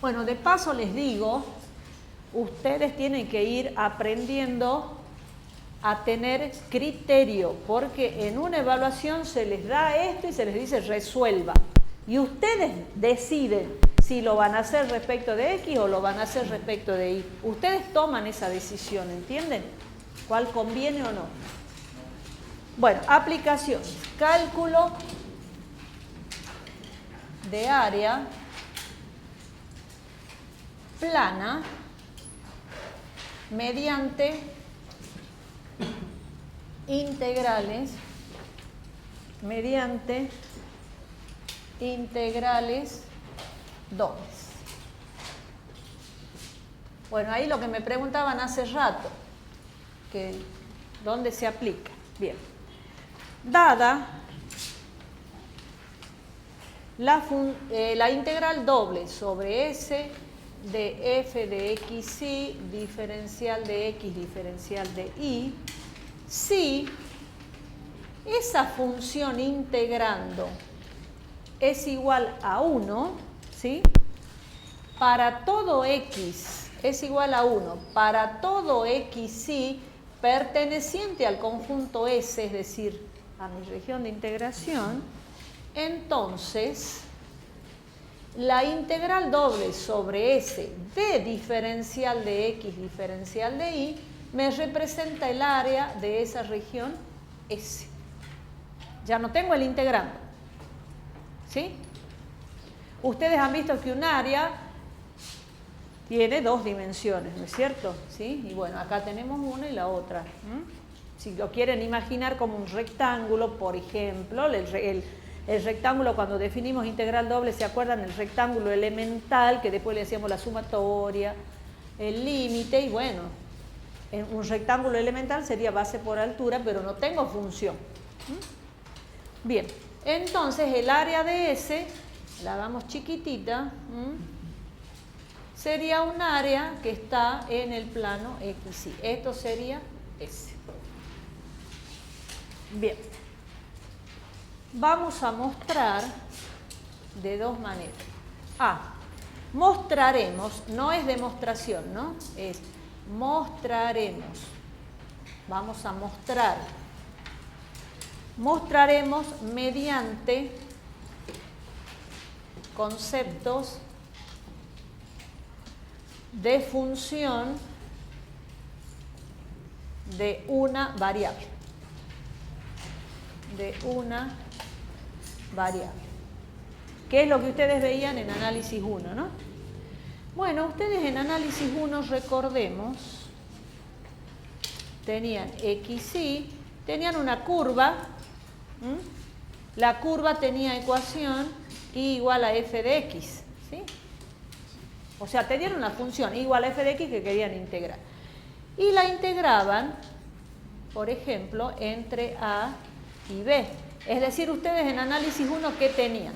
Bueno, de paso les digo, ustedes tienen que ir aprendiendo a tener criterio, porque en una evaluación se les da esto y se les dice resuelva. Y ustedes deciden si lo van a hacer respecto de X o lo van a hacer respecto de Y. Ustedes toman esa decisión, ¿entienden? ¿Cuál conviene o no? Bueno, aplicación. Cálculo de área plana mediante integrales dobles. Bueno, ahí lo que me preguntaban hace rato, que ¿dónde se aplica? Bien. Dada la integral doble sobre S de f de xy diferencial de x diferencial de y, si esa función integrando es igual a 1, ¿sí? Para todo x es igual a 1, para todo xy perteneciente al conjunto S, es decir, a mi región de integración, entonces la integral doble sobre S de diferencial de x diferencial de y me representa el área de esa región S. Ya no tengo el integrando, ¿sí? Ustedes han visto que un área tiene dos dimensiones, ¿no es cierto? ¿Sí? Y bueno, acá tenemos una y la otra. Si lo quieren imaginar como un rectángulo, por ejemplo, el rectángulo, cuando definimos integral doble, ¿se acuerdan? El rectángulo elemental, que después le hacíamos la sumatoria, el límite, y bueno, un rectángulo elemental sería base por altura, pero no tengo función. Bien, entonces el área de S, la hagamos chiquitita, sería un área que está en el plano XY. Esto sería S. Bien. Vamos a mostrar de dos maneras. Mostraremos, no es demostración, ¿no? Es mostraremos. Vamos a mostrar. Mostraremos mediante conceptos de función de una variable. De una variable. ¿Qué es lo que ustedes veían en análisis 1, no? Bueno, ustedes en análisis 1, recordemos, tenían XY, tenían una curva, la curva tenía ecuación y igual a f de x, ¿sí? O sea, tenían una función igual a f de x que querían integrar. Y la integraban, por ejemplo, entre a y b. Es decir, ustedes en análisis 1, ¿qué tenían?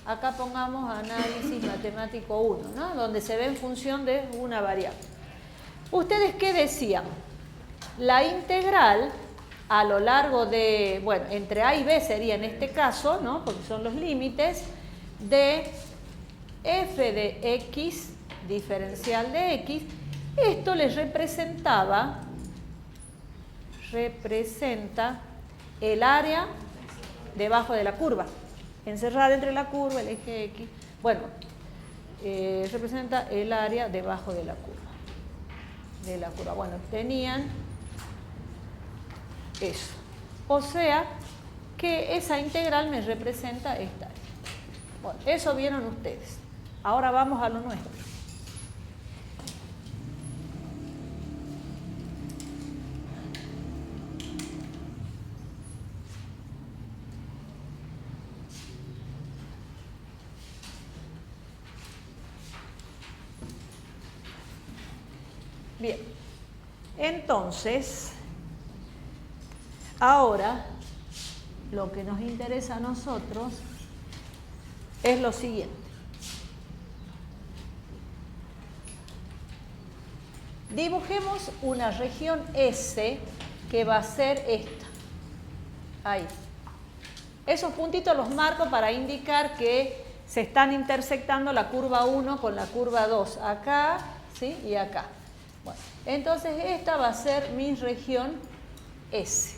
Acá pongamos análisis matemático 1, ¿no? Donde se ve en función de una variable. ¿Ustedes qué decían? La integral a lo largo de, bueno, entre a y b sería en este caso, ¿no? Porque son los límites, de f de x diferencial de x, esto les representa el área debajo de la curva, encerrada entre la curva, el eje X, bueno, representa el área debajo de la curva. Bueno, tenían eso. O sea, que esa integral me representa esta área. Bueno, eso vieron ustedes. Ahora vamos a lo nuestro. Bien, entonces, ahora lo que nos interesa a nosotros es lo siguiente. Dibujemos una región S que va a ser esta. Ahí. Esos puntitos los marco para indicar que se están intersectando la curva 1 con la curva 2, acá, ¿sí? Y acá. Bueno, entonces esta va a ser mi región S.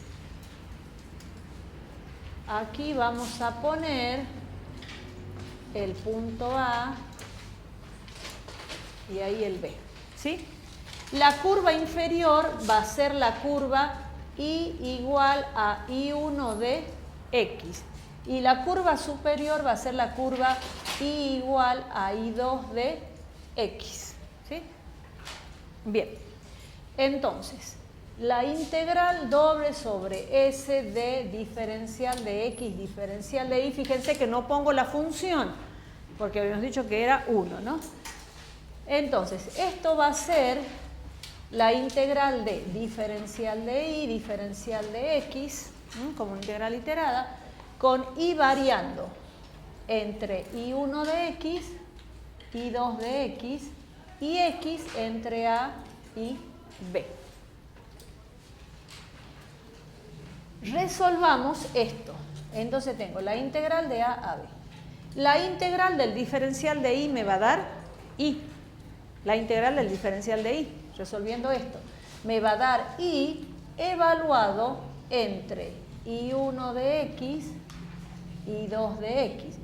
Aquí vamos a poner el punto A y ahí el B, ¿sí? La curva inferior va a ser la curva I igual a I1 de X. Y la curva superior va a ser la curva I igual a I2 de X, ¿sí? Bien, entonces, la integral doble sobre S de diferencial de X, diferencial de Y, fíjense que no pongo la función, porque habíamos dicho que era 1, ¿no? Entonces, esto va a ser la integral de diferencial de Y, diferencial de X, como integral iterada, con Y variando entre I1 de X, I2 de X y X entre A y B. Resolvamos esto. Entonces tengo la integral de A a B. La integral del diferencial de Y me va a dar Y. La integral del diferencial de Y, resolviendo esto, me va a dar Y evaluado entre I1 de X y 2 de X.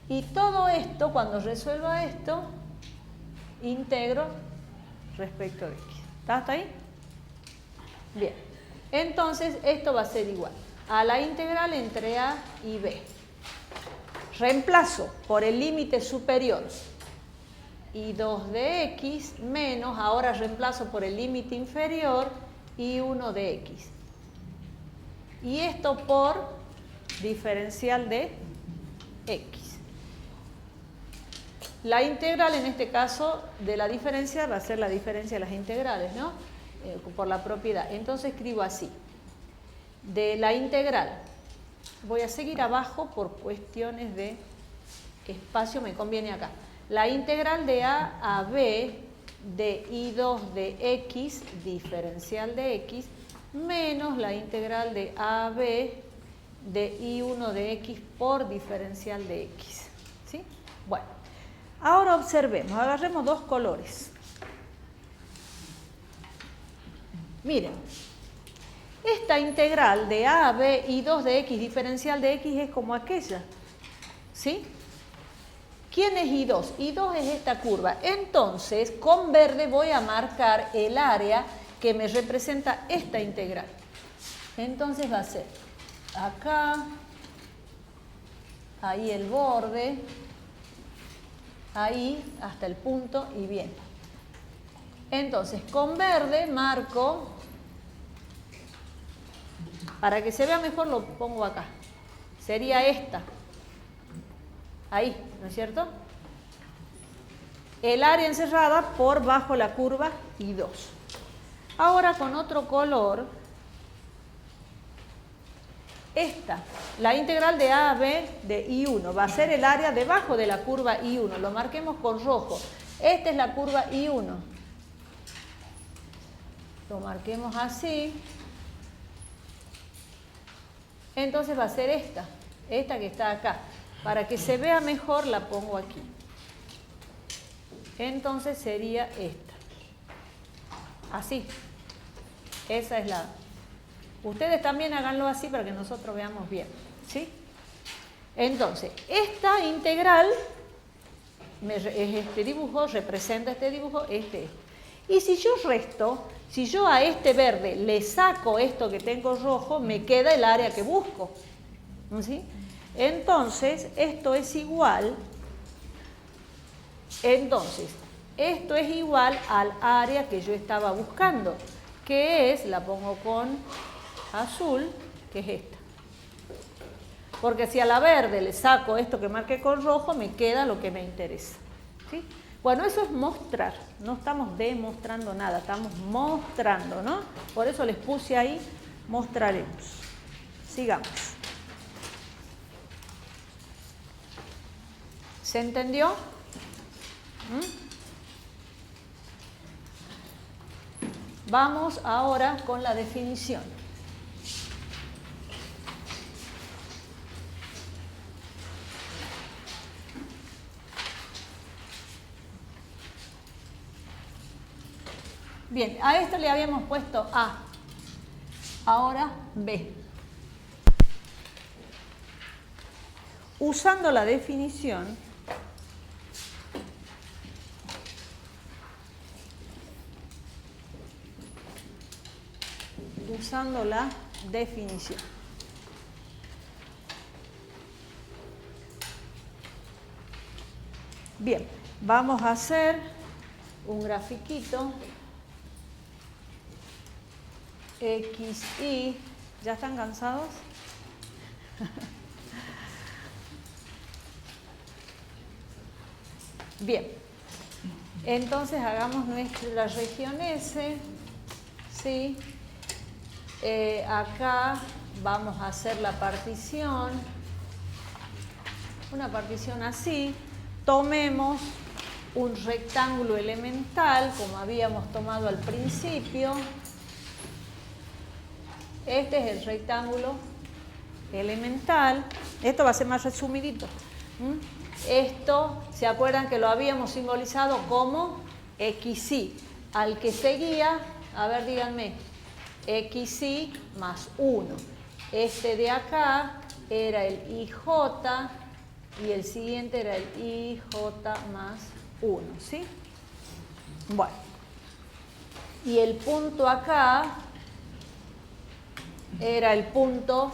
Y todo esto, cuando resuelva esto, integro respecto de X. ¿Está hasta ahí? Bien. Entonces, esto va a ser igual a la integral entre A y B. Reemplazo por el límite superior I2 de X menos, ahora reemplazo por el límite inferior I1 de X. Y esto por diferencial de X. La integral en este caso de la diferencia va a ser la diferencia de las integrales, ¿no? Por la propiedad. Entonces escribo así. De la integral, voy a seguir abajo por cuestiones de espacio, me conviene acá. La integral de A a B de I2 de X, diferencial de X, menos la integral de A a B de I1 de X por diferencial de X. ¿Sí? Bueno, ahora observemos, agarremos dos colores. Miren, esta integral de A a B I2 de X, diferencial de X, es como aquella. ¿Sí? ¿Quién es I2? I2 es esta curva. Entonces, con verde voy a marcar el área que me representa esta integral. Entonces va a ser acá, ahí el borde, ahí hasta el punto y bien. Entonces, con verde marco, para que se vea mejor lo pongo acá. Sería esta. Ahí, ¿no es cierto? El área encerrada por bajo la curva I2. Ahora con otro color, esta, la integral de A a B de I1, va a ser el área debajo de la curva I1. Lo marquemos con rojo. Esta es la curva I1. Lo marquemos así. Entonces va a ser esta que está acá. Para que se vea mejor la pongo aquí. Entonces sería esta. Así. Esa es la... Ustedes también háganlo así para que nosotros veamos bien. ¿Sí? Entonces, esta integral, este dibujo, representa este dibujo, este. Y si yo resto, si yo a este verde le saco esto que tengo rojo, me queda el área que busco. ¿Sí? Entonces, esto es igual, al área que yo estaba buscando, que es, la pongo con azul, que es esta. Porque si a la verde le saco esto que marqué con rojo, me queda lo que me interesa. ¿Sí? Bueno, eso es mostrar, no estamos demostrando nada, estamos mostrando, ¿no? Por eso les puse ahí, mostraremos. Sigamos. ¿Se entendió? Vamos ahora con la definición. Bien, a esto le habíamos puesto A. Ahora B. Usando la definición, Bien, vamos a hacer un grafiquito. X, Y. ¿Ya están cansados? Bien. Entonces hagamos nuestra región S. ¿Sí? Acá vamos a hacer la partición. Una partición así. Tomemos un rectángulo elemental, como habíamos tomado al principio. Este es el rectángulo elemental. Esto va a ser más resumidito. Esto, ¿se acuerdan que lo habíamos simbolizado como XY? Al que seguía, a ver, díganme, XY más 1. Este de acá era el IJ y el siguiente era el IJ más 1, ¿sí? Bueno. Y el punto acá era el punto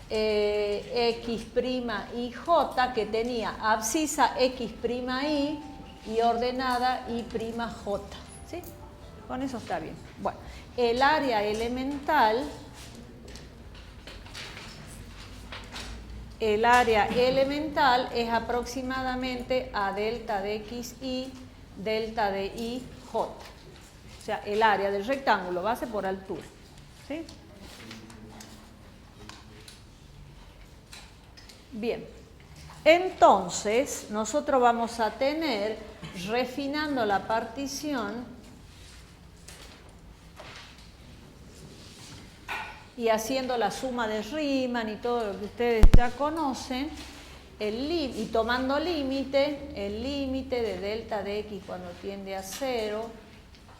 X'Ij que tenía abscisa X'I y ordenada I'J. ¿Sí? Con eso está bien. Bueno, el área elemental es aproximadamente a delta de XY, delta de IJ. O sea, el área del rectángulo, base por altura. ¿Sí? Bien, entonces nosotros vamos a tener, refinando la partición y haciendo la suma de Riemann y todo lo que ustedes ya conocen, y tomando límite, el límite de delta de X cuando tiende a 0,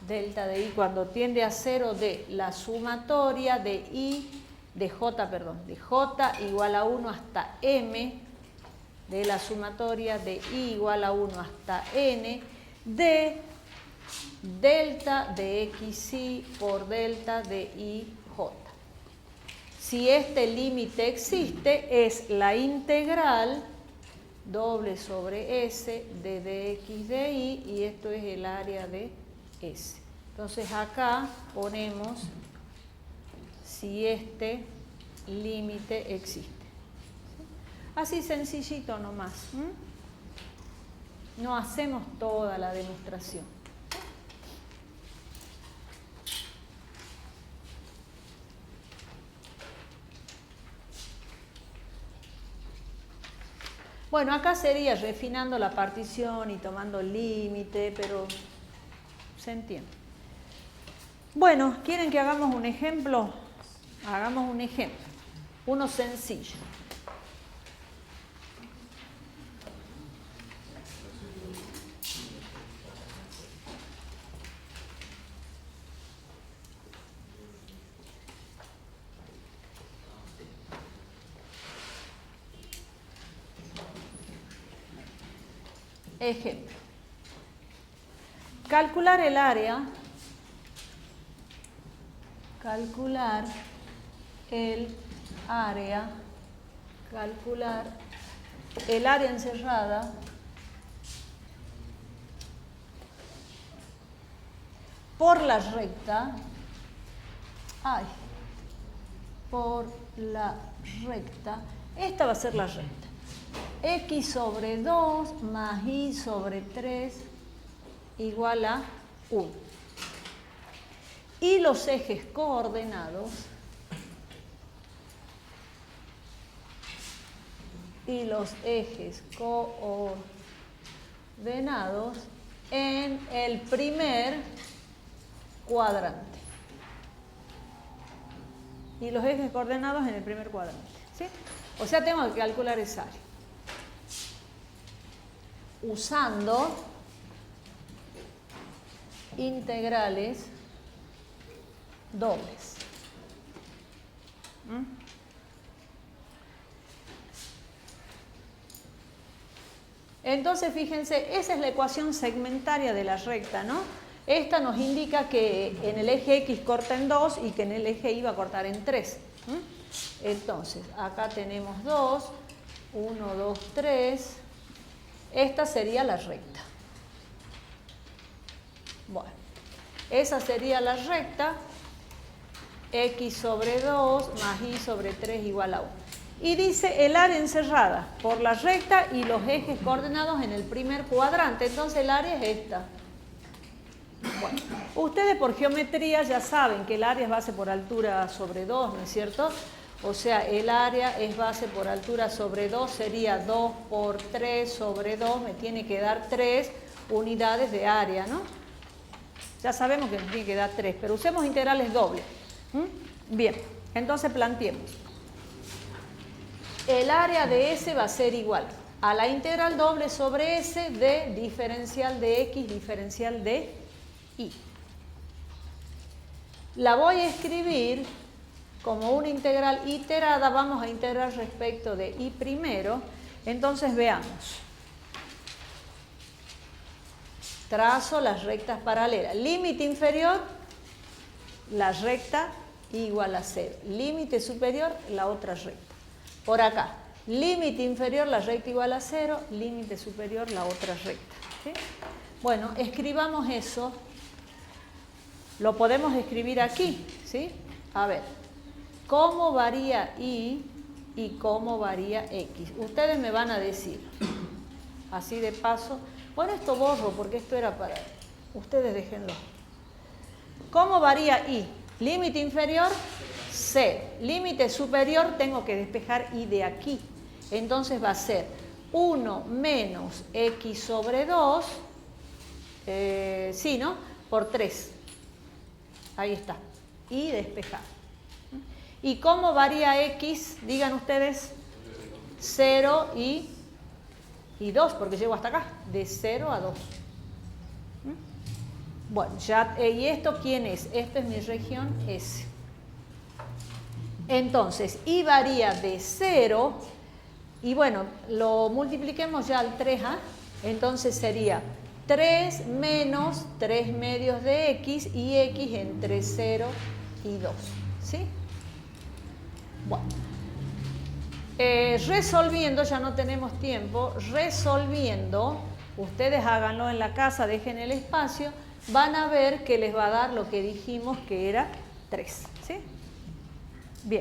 delta de Y cuando tiende a 0 de la sumatoria de J igual a 1 hasta M, de la sumatoria de I igual a 1 hasta N, de delta de XY por delta de IJ. Si este límite existe, es la integral doble sobre S de dx de Y, y esto es el área de S. Entonces acá ponemos si este límite existe. Así sencillito nomás. No hacemos toda la demostración. Bueno, acá sería refinando la partición y tomando el límite, pero se entiende. Bueno, ¿quieren que hagamos un ejemplo? Hagamos un ejemplo, uno sencillo. Ejemplo. Calcular el área. Calcular el área encerrada por la recta, esta va a ser la recta, X sobre 2 más Y sobre 3 igual a 1. Y los ejes coordenados en el primer cuadrante. Y los ejes coordenados en el primer cuadrante. ¿Sí? O sea, tengo que calcular esa área. Usando integrales dobles. Entonces, fíjense, esa es la ecuación segmentaria de la recta, ¿no? Esta nos indica que en el eje X corta en 2 y que en el eje Y va a cortar en 3. Entonces, acá tenemos 2, 1, 2, 3. Esta sería la recta. Bueno, esa sería la recta. X sobre 2 más Y sobre 3 igual a 1. Y dice el área encerrada por la recta y los ejes coordenados en el primer cuadrante. Entonces el área es esta. Bueno, ustedes por geometría ya saben que el área es base por altura sobre 2, ¿no es cierto? O sea, el área es base por altura sobre 2, sería 2 por 3 sobre 2, me tiene que dar 3 unidades de área, ¿no? Ya sabemos que nos tiene que dar 3, pero usemos integrales dobles. Bien, entonces planteemos. El área de S va a ser igual a la integral doble sobre S de diferencial de X diferencial de Y. La voy a escribir como una integral iterada, vamos a integrar respecto de Y primero. Entonces veamos. Trazo las rectas paralelas. Límite inferior, la recta igual a 0. Límite superior, la otra recta. Por acá, límite inferior, la recta igual a 0, límite superior, la otra recta. ¿Sí? Bueno, escribamos eso. Lo podemos escribir aquí, ¿sí? A ver, ¿cómo varía Y y cómo varía X? Ustedes me van a decir, así de paso. Bueno, esto borro porque esto era para... Ustedes déjenlo. ¿Cómo varía Y? Límite inferior, 0. Límite superior, tengo que despejar Y de aquí. Entonces va a ser 1 menos X sobre 2, sí, ¿no? Por 3. Ahí está. Y despejar. ¿Y cómo varía X? Digan ustedes, 0 y 2, porque llego hasta acá. De 0 a 2. Bueno, ya, ¿y esto quién es? Esta es mi región S. Entonces, Y varía de 0, y bueno, lo multipliquemos ya al 3A, entonces sería 3 menos 3 medios de X, y X entre 0 y 2, ¿sí? Bueno, resolviendo, ya no tenemos tiempo, resolviendo, ustedes háganlo en la casa, dejen el espacio, van a ver que les va a dar lo que dijimos que era 3, ¿sí?